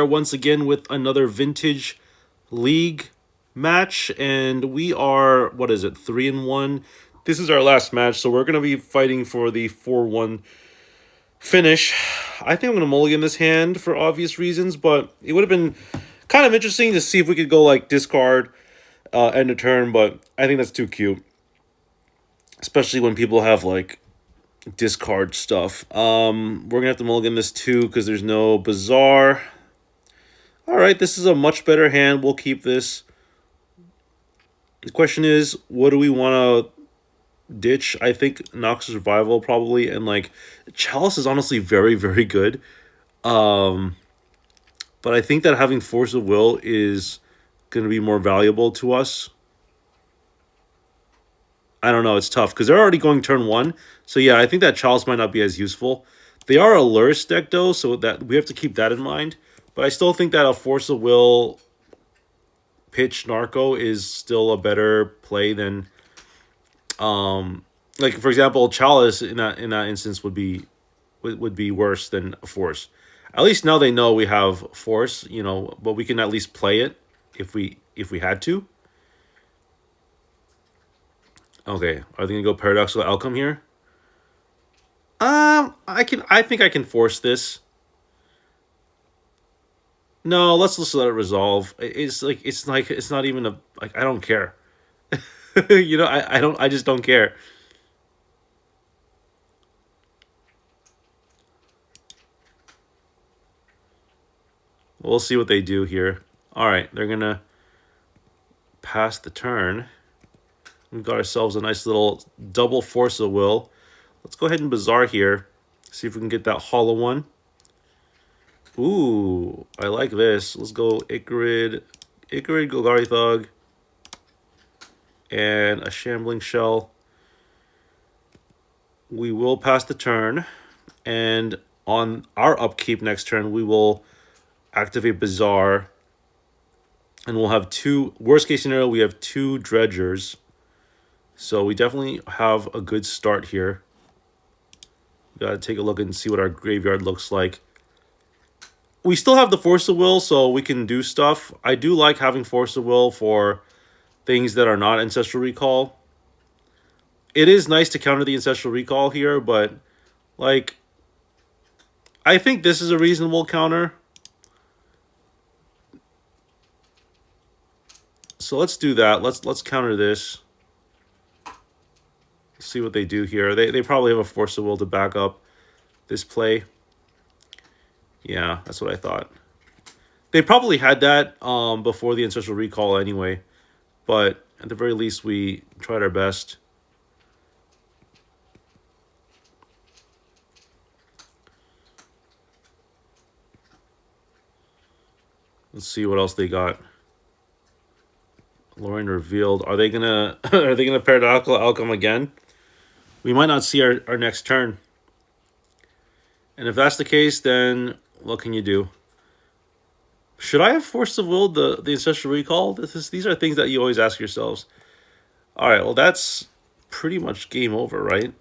Once again with another vintage league match, and we are, what is it, 3-1. This is our last match, so we're going to be fighting for the 4-1 finish. I think I'm going to mulligan this hand for obvious reasons, but it would have been kind of interesting to see if we could go like discard end of turn, but I think that's too cute, especially when people have like discard stuff. We're gonna have to mulligan this too because there's no bazaar. All right, this is a much better hand. We'll keep this. The question is, what do we want to ditch? I think Nox's Survival probably, and like Chalice is honestly very, very good. But I think that having Force of Will is going to be more valuable to us. I don't know. It's tough because they're already going turn one. So yeah, I think that Chalice might not be as useful. They are a Lurrus deck though, so that we have to keep that in mind. But I still think that a Force of Will pitch Narco is still a better play than, like for example, Chalice in that instance would be worse than a Force. At least now they know we have Force, but we can at least play it if we had to. Okay, are they gonna go Paradoxical Outcome here? I think I can force this. No, let's just let it resolve. It's not even a like I don't care. I just don't care. We'll see what they do here. All right, they're gonna pass the turn. We've got ourselves a nice little double Force of Will. Let's go ahead and Bazaar here. See if we can get that hollow one. Ooh, I like this. Let's go Icarid, Golgari Thug, and a Shambling Shell. We will pass the turn, and on our upkeep next turn, we will activate Bazaar, and we'll have two, worst case scenario, we have two Dredgers. So we definitely have a good start here. Gotta take a look and see what our graveyard looks like. We still have the Force of Will, so we can do stuff. I do like having Force of Will for things that are not Ancestral Recall. It is nice to counter the Ancestral Recall here, but like I think this is a reasonable counter. So let's do that. Let's counter this. See what they do here. They probably have a Force of Will to back up this play. Yeah, that's what I thought. They probably had that before the Ancestral Recall anyway. But at the very least, we tried our best. Let's see what else they got. Lorraine revealed. Are they gonna Paradoxical Outcome again? We might not see our next turn. And if that's the case, then what can you do? Should I have Force of Will the Ancestral Recall? These are things that you always ask yourselves. All right, well, that's pretty much game over, right?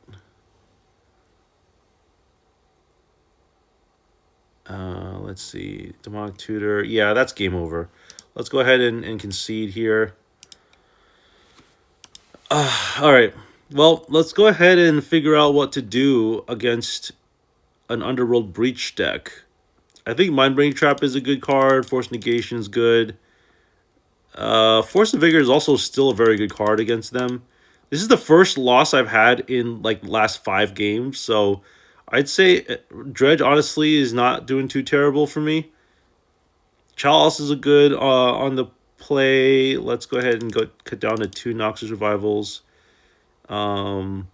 Let's see. Demonic Tutor. Yeah, that's game over. Let's go ahead and concede here. All right. Well, let's go ahead and figure out what to do against an Underworld Breach deck. I think Mindbreaking Trap is a good card. Force Negation is good. Force of Vigor is also still a very good card against them. This is the first loss I've had in like last 5 games, so I'd say Dredge honestly is not doing too terrible for me. Chalice is a good on the play. Let's go ahead and cut down to 2 Noxus Revivals. I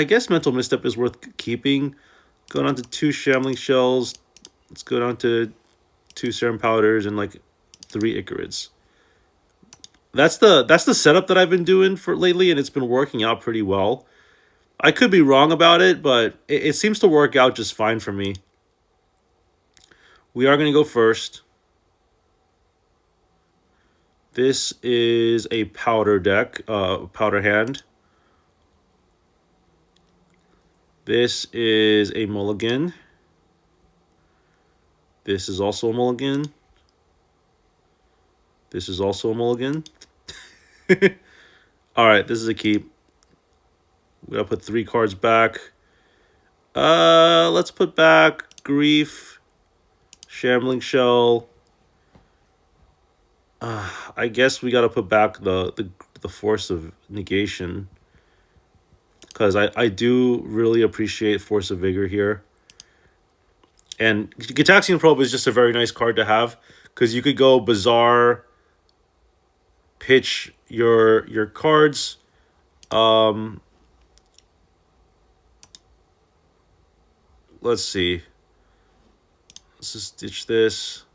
guess Mental Misstep is worth keeping. Go down to 2 Shambling Shells. Let's go down to 2 Serum Powders and like 3 Icarids. That's the setup that I've been doing for lately, and it's been working out pretty well. I could be wrong about it, but it seems to work out just fine for me. We are going to go first. This is a powder deck, powder hand. This is a mulligan. This is also a mulligan. This is also a mulligan. All right, this is a keep. We gotta put 3 cards back. Let's put back Grief, Shambling Shell. I guess we gotta put back the Force of Negation, because I do really appreciate Force of Vigor here. And Gitaxian Probe is just a very nice card to have, because you could go Bazaar, pitch your cards. Let's see. Let's just ditch this,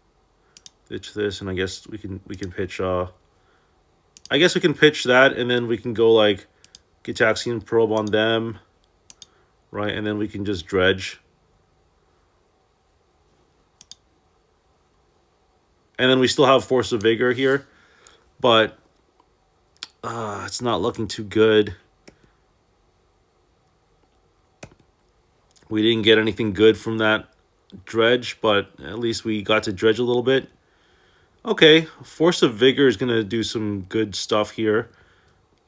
and I guess we can pitch. I guess we can pitch that, and then we can go like Gitaxian Probe on them, right? And then we can just dredge. And then we still have Force of Vigor here, but it's not looking too good. We didn't get anything good from that dredge, but at least we got to dredge a little bit. Okay, Force of Vigor is going to do some good stuff here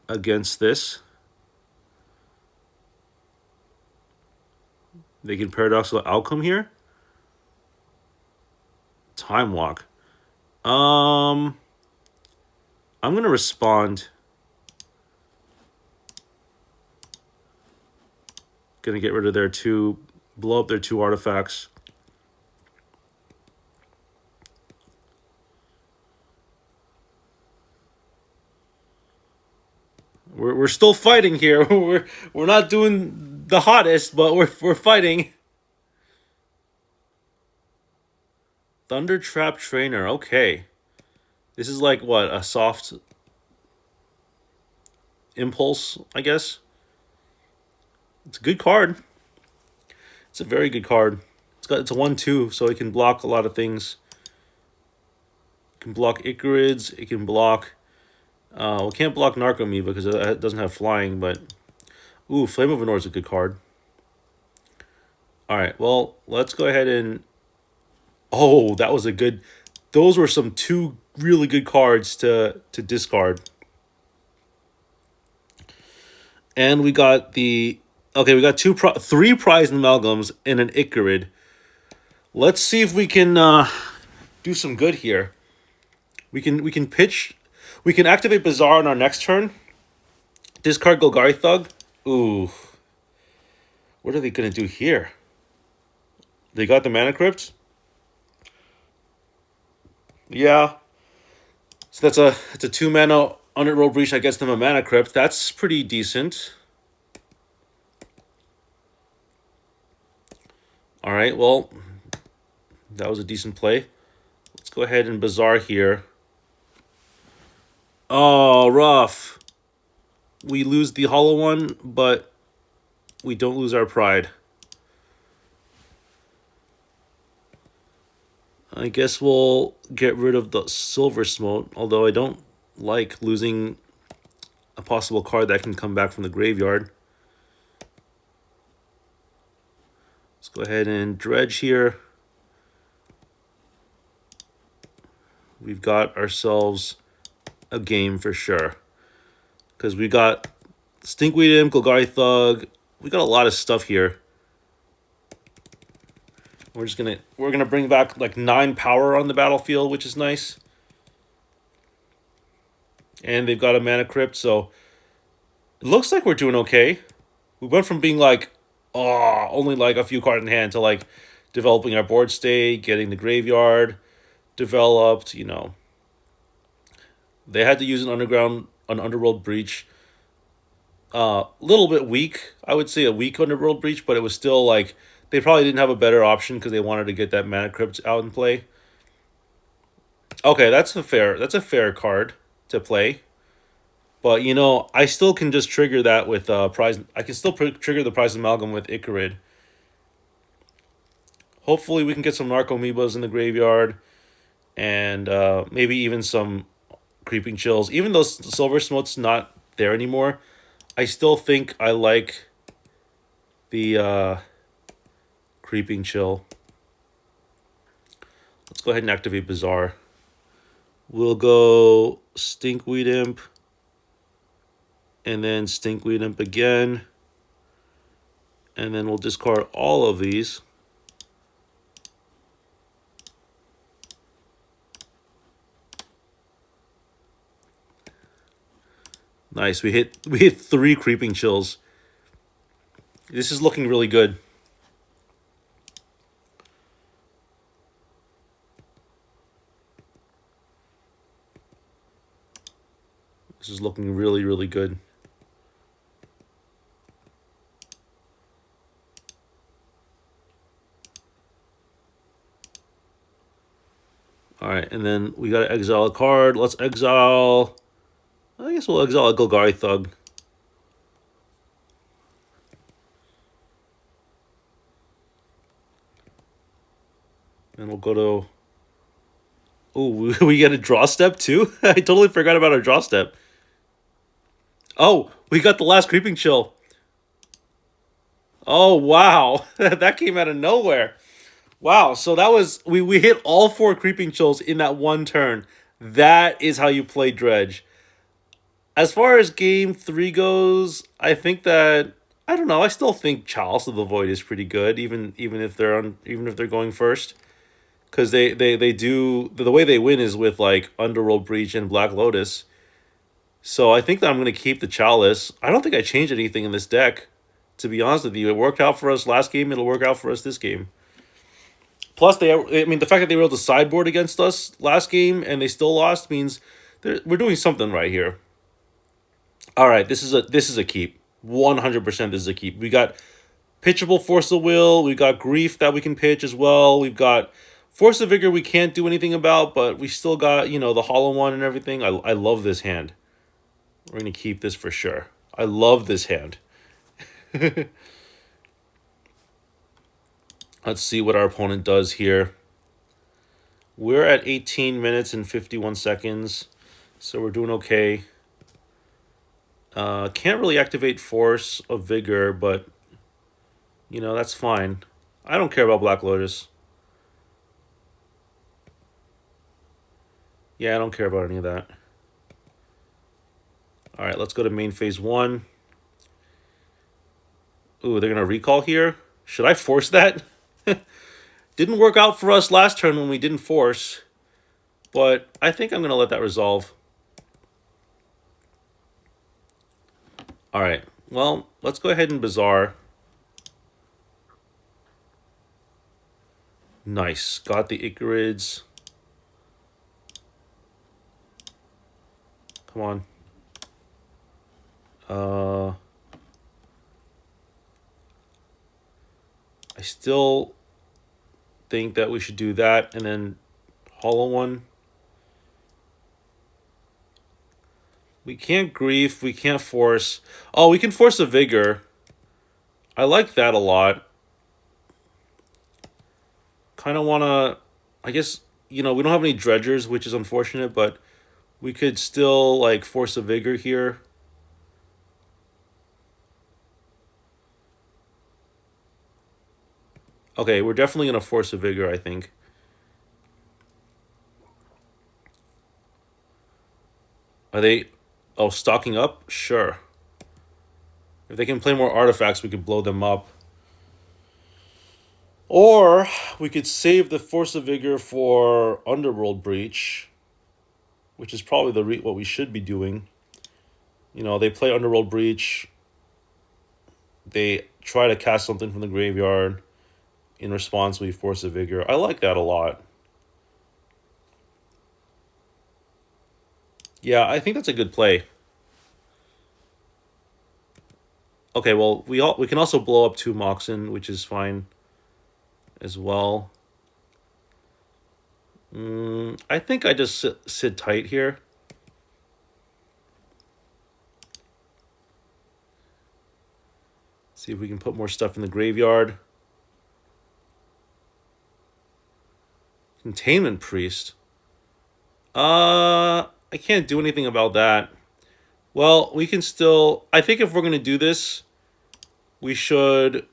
against this. They can Paradoxical Outcome here. Time Walk. I'm going to respond. Going to get rid of their 2, blow up their 2 artifacts. We're still fighting here. We're not doing the hottest, but we're fighting. Thunder Trap Trainer. Okay. This is like what, a soft impulse, I guess. It's a good card. It's a very good card. It's a 1/2, so it can block a lot of things. It can block Icarids. It can block. We can't block Narcomoeba because it doesn't have flying. But ooh, Flame of Venor is a good card. All right, well, let's go ahead and. Oh, that was a good. Those were some 2 really good cards to discard. And we got the. Okay, we got 3 Prized Amalgams and an Icarid. Let's see if we can do some good here. We can pitch. We can activate Bazaar on our next turn. Discard Golgari Thug. Ooh. What are they gonna do here? They got the Mana Crypt. Yeah. So it's a 2 mana Underworld Breach that gets them a Mana Crypt. That's pretty decent. All right, well, that was a decent play. Let's go ahead and Bazaar here. Oh, rough. We lose the hollow one, but we don't lose our pride. I guess we'll get rid of the Silver Smote, although I don't like losing a possible card that can come back from the graveyard. Let's go ahead and dredge here. We've got ourselves a game for sure. Because we got Stinkweed Imp, Golgari Thug. We got a lot of stuff here. We're gonna bring back like 9 power on the battlefield, which is nice. And they've got a Mana Crypt, so it looks like we're doing okay. We went from being like, oh, only like a few cards in hand to like developing our board state, getting the graveyard developed, you know. They had to use an Underworld Breach. Little bit weak, I would say a weak Underworld Breach, but it was still like they probably didn't have a better option because they wanted to get that Mana Crypt out in play. Okay, that's a fair card to play. But, you know, I still can just trigger that with Prize. I can still trigger the Prize Amalgam with Icarid. Hopefully we can get some Narcomoebas in the graveyard. And maybe even some Creeping Chills. Even though Silver Smote's not there anymore, I still think I like the Creeping Chill. go ahead and activate Bizarre. We'll go Stinkweed Imp. And then Stinkweed Imp again. And then we'll discard all of these. Nice. We hit 3 Creeping Chills. This is looking really good. This is looking really, really good. All right, and then we got to exile a card. Let's exile... I guess we'll exile a Golgari Thug. And we'll go to... Oh, we get a draw step too? I totally forgot about our draw step. Oh, we got the last Creeping Chill. Oh, wow. That came out of nowhere. Wow, so that was... We hit all 4 Creeping Chills in that one turn. That is how you play Dredge. As far as game 3 goes, I think that... I don't know, I still think Chalice of the Void is pretty good, even if they're going first. Because they do... The way they win is with, like, Underworld Breach and Black Lotus. So I think that I'm going to keep the Chalice. I don't think I changed anything in this deck, to be honest with you. It worked out for us last game. It'll work out for us this game. Plus, the fact that they were able to sideboard against us last game and they still lost means we're doing something right here. All right, this is a keep. 100% this is a keep. We got pitchable Force of Will. We've got Grief that we can pitch as well. We've got Force of Vigor we can't do anything about, but we still got, the Hollow One and everything. I love this hand. We're going to keep this for sure. I love this hand. Let's see what our opponent does here. We're at 18 minutes and 51 seconds, so we're doing okay. Can't really activate Force of Vigor, but, that's fine. I don't care about Black Lotus. Yeah, I don't care about any of that. All right, let's go to main phase 1. Ooh, they're going to recall here? Should I force that? Didn't work out for us last turn when we didn't force, but I think I'm going to let that resolve. All right, well, let's go ahead and Bizarre. Nice, got the Icarids. Come on. I still think that we should do that and then Hollow One. We can't Grief, we can't Force. Oh, we can Force a Vigor. I like that a lot. Kind of want to... I guess, we don't have any Dredgers, which is unfortunate, but we could still, like, Force a Vigor here. Okay, we're definitely going to Force a Vigor, I think. Are they... Oh, stocking up? Sure. If they can play more artifacts, we could blow them up. Or we could save the Force of Vigor for Underworld Breach, which is probably what we should be doing. They play Underworld Breach. They try to cast something from the graveyard. In response, we Force a Vigor. I like that a lot. Yeah, I think that's a good play. Okay, well, we can also blow up 2 Moxen, which is fine as well. I think I just sit tight here. See if we can put more stuff in the graveyard. Containment Priest. I can't do anything about that. Well, we can still... I think if we're going to do this, we should...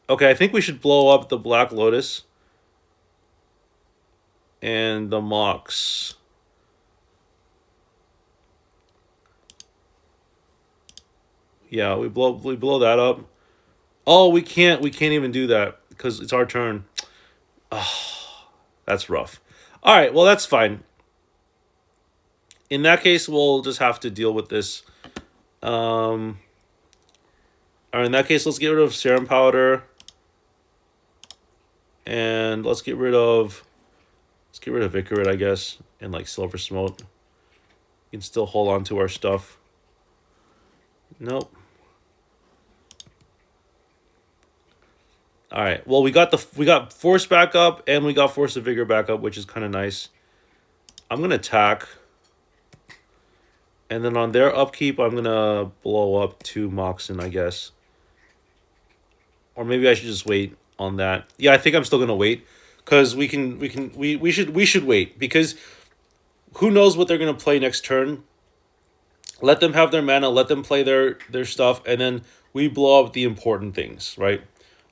Okay, I think we should blow up the Black Lotus. and the Mox. Yeah, we blow that up. Oh, we can't even do that because it's our turn. Oh, that's rough. All right, well that's fine. In that case, we'll just have to deal with this. All right, in that case, let's get rid of Serum Powder, and let's get rid of Icarid, I guess, and like Silver Smoke. We can still hold on to our stuff. Nope. All right. Well, we got Force back up, and we got Force of Vigor back up, which is kind of nice. I'm gonna attack, and then on their upkeep, I'm gonna blow up 2 Moxen, I guess. Or maybe I should just wait on that. Yeah, I think I'm still gonna wait, because we should wait, because who knows what they're gonna play next turn. Let them have their mana, let them play their stuff, and then we blow up the important things, right?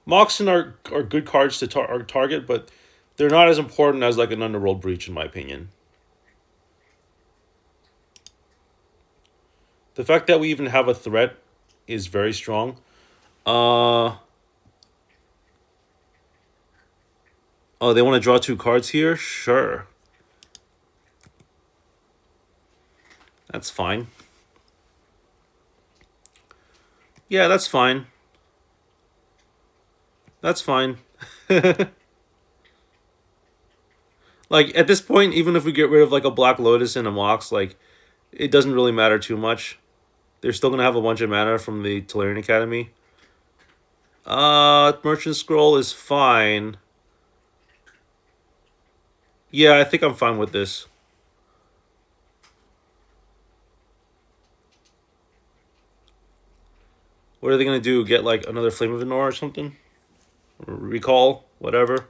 Moxen are good cards to target, but they're not as important as like an Underworld Breach, in my opinion. The fact that we even have a threat is very strong. Oh, they want to draw 2 cards here? Sure. That's fine. Yeah, that's fine. That's fine. Like, at this point, even if we get rid of like a Black Lotus and a Mox, like, it doesn't really matter too much. They're still gonna have a bunch of mana from the Tolarian Academy. Merchant Scroll is fine. Yeah, I think I'm fine with this. What are they gonna do? Get like another Flame of Venor or something? Recall, whatever.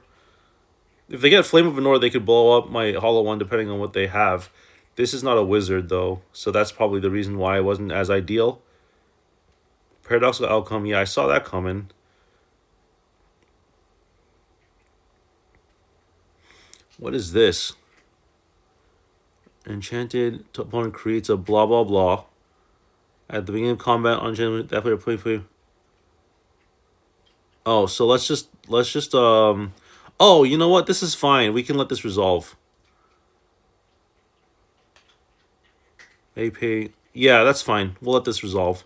If they get Flame of Venor, they could blow up my Hollow One depending on what they have. This is not a wizard though, so that's probably the reason why it wasn't as ideal. Paradoxical Outcome, yeah, I saw that coming. What is this? Enchanted opponent creates a blah blah blah. At the beginning of combat, enchanted definitely play. Oh, so let's just oh, you know what? This is fine. We can let this resolve. AP. Yeah, that's fine. We'll let this resolve.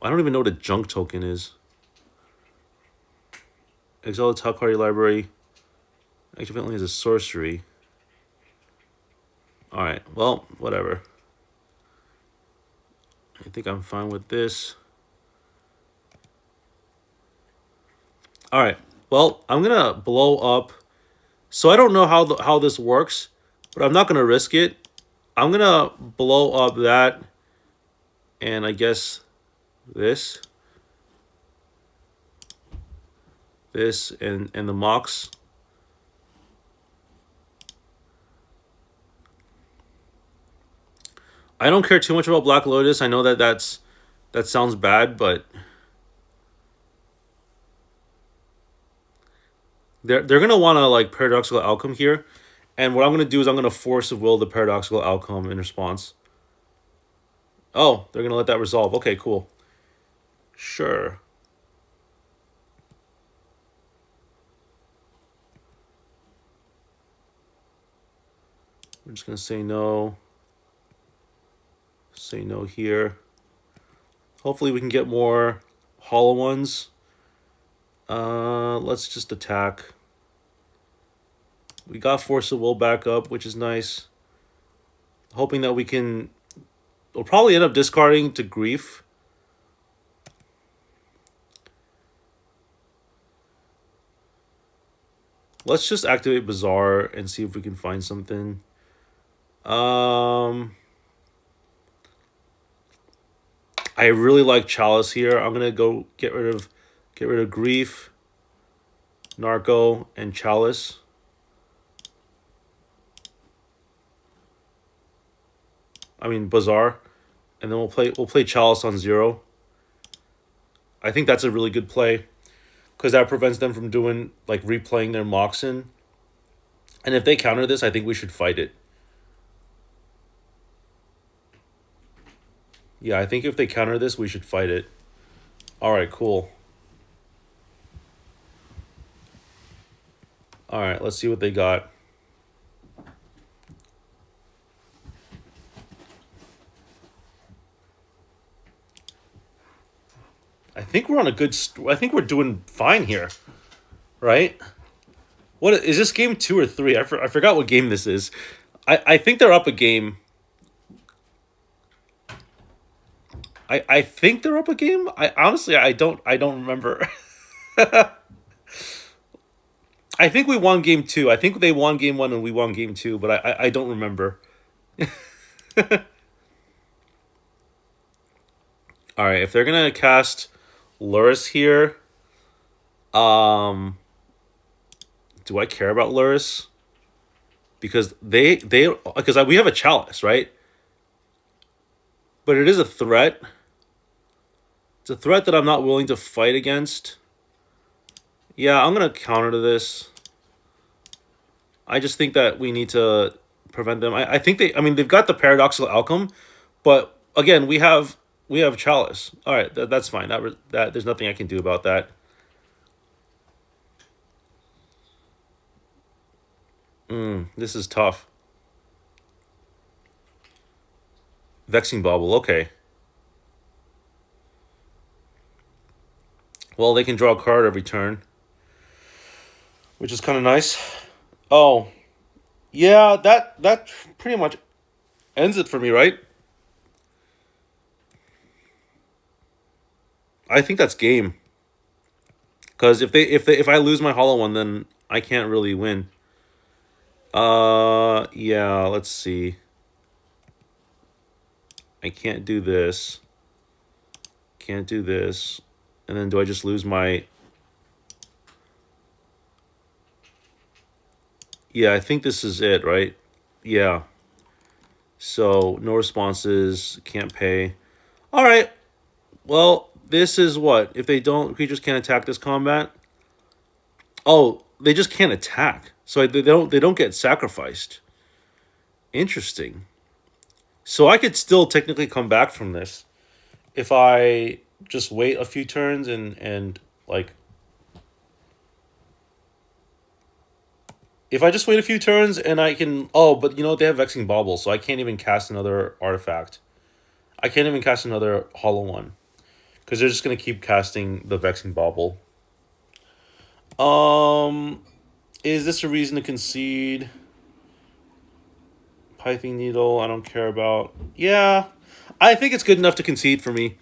I don't even know what a junk token is. Exile the top card of your library. Activate as a sorcery. Alright, well, whatever. I think I'm fine with this. Alright, well, I'm gonna blow up. So I don't know how this works, but I'm not gonna risk it. I'm gonna blow up that, and I guess this, and the Mox. I don't care too much about Black Lotus. I know that sounds bad, but they're gonna want to like Paradoxical Outcome here, and what I'm gonna do is I'm gonna Force of Will the Paradoxical Outcome in response. Oh, they're gonna let that resolve. Okay, cool. Sure. We're just gonna say no. Say no here. Hopefully we can get more hollow ones. Let's just attack. We got Force of Will back up, which is nice. Hoping that we can... We'll probably end up discarding to Grief. Let's just activate Bazaar and see if we can find something. I really like Chalice here. I'm gonna go get rid of Grief, Narco, and Chalice. I mean Bazaar, and then we'll play Chalice on 0. I think that's a really good play. because that prevents them from doing, like, replaying their Moxen. And if they counter this, I think we should fight it. Yeah, I think if they counter this, we should fight it. All right, cool. All right, let's see what they got. I think we're on a good. I think we're doing fine here, right? What is this, game 2 or 3? I forgot what game this is. I think they're up a game. I think they're up a game. I honestly I don't remember. I think we won game 2. I think they won game 1 and we won game 2, but I don't remember. All right, if they're gonna cast Lurrus here, do I care about Lurrus? Because because we have a Chalice, right? But it is a threat. It's a threat that I'm not willing to fight against. Yeah, I'm gonna counter to this. I just think that we need to prevent them. I think they've got the paradoxical outcome, but again, we have Chalice. All right, that's fine. That there's nothing I can do about that. This is tough. Vexing Bauble, okay. Well, they can draw a card every turn, which is kind of nice. Oh, yeah, that pretty much ends it for me, right? I think that's game. Because if I lose my hollow one, then I can't really win. Yeah, let's see. I can't do this. Can't do this. And then do I just lose my... Yeah, I think this is it, right? Yeah. So, no responses, can't pay. All right. Well, this is what? If they don't, creatures can't attack this combat. Oh, they just can't attack. So they don't get sacrificed. Interesting. So I could still technically come back from this if I just wait a few turns and like, if I just wait a few turns and I can... Oh, but you know, they have Vexing Bauble, so I can't even cast another artifact. I can't even cast another hollow one. Because they're just going to keep casting the Vexing Bauble. Is this a reason to concede? Pithing Needle, I don't care about. Yeah, I think it's good enough to concede for me.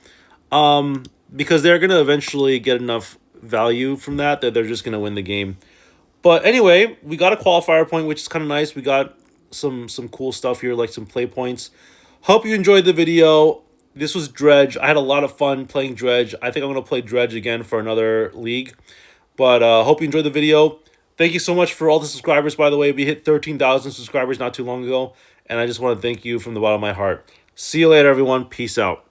Because they're going to eventually get enough value from that they're just going to win the game. But anyway, we got a qualifier point, which is kind of nice. We got some cool stuff here, like some play points. Hope you enjoyed the video. This was Dredge. I had a lot of fun playing Dredge. I think I'm going to play Dredge again for another league. But hope you enjoyed the video. Thank you so much for all the subscribers, by the way. We hit 13,000 subscribers not too long ago. And I just want to thank you from the bottom of my heart. See you later, everyone. Peace out.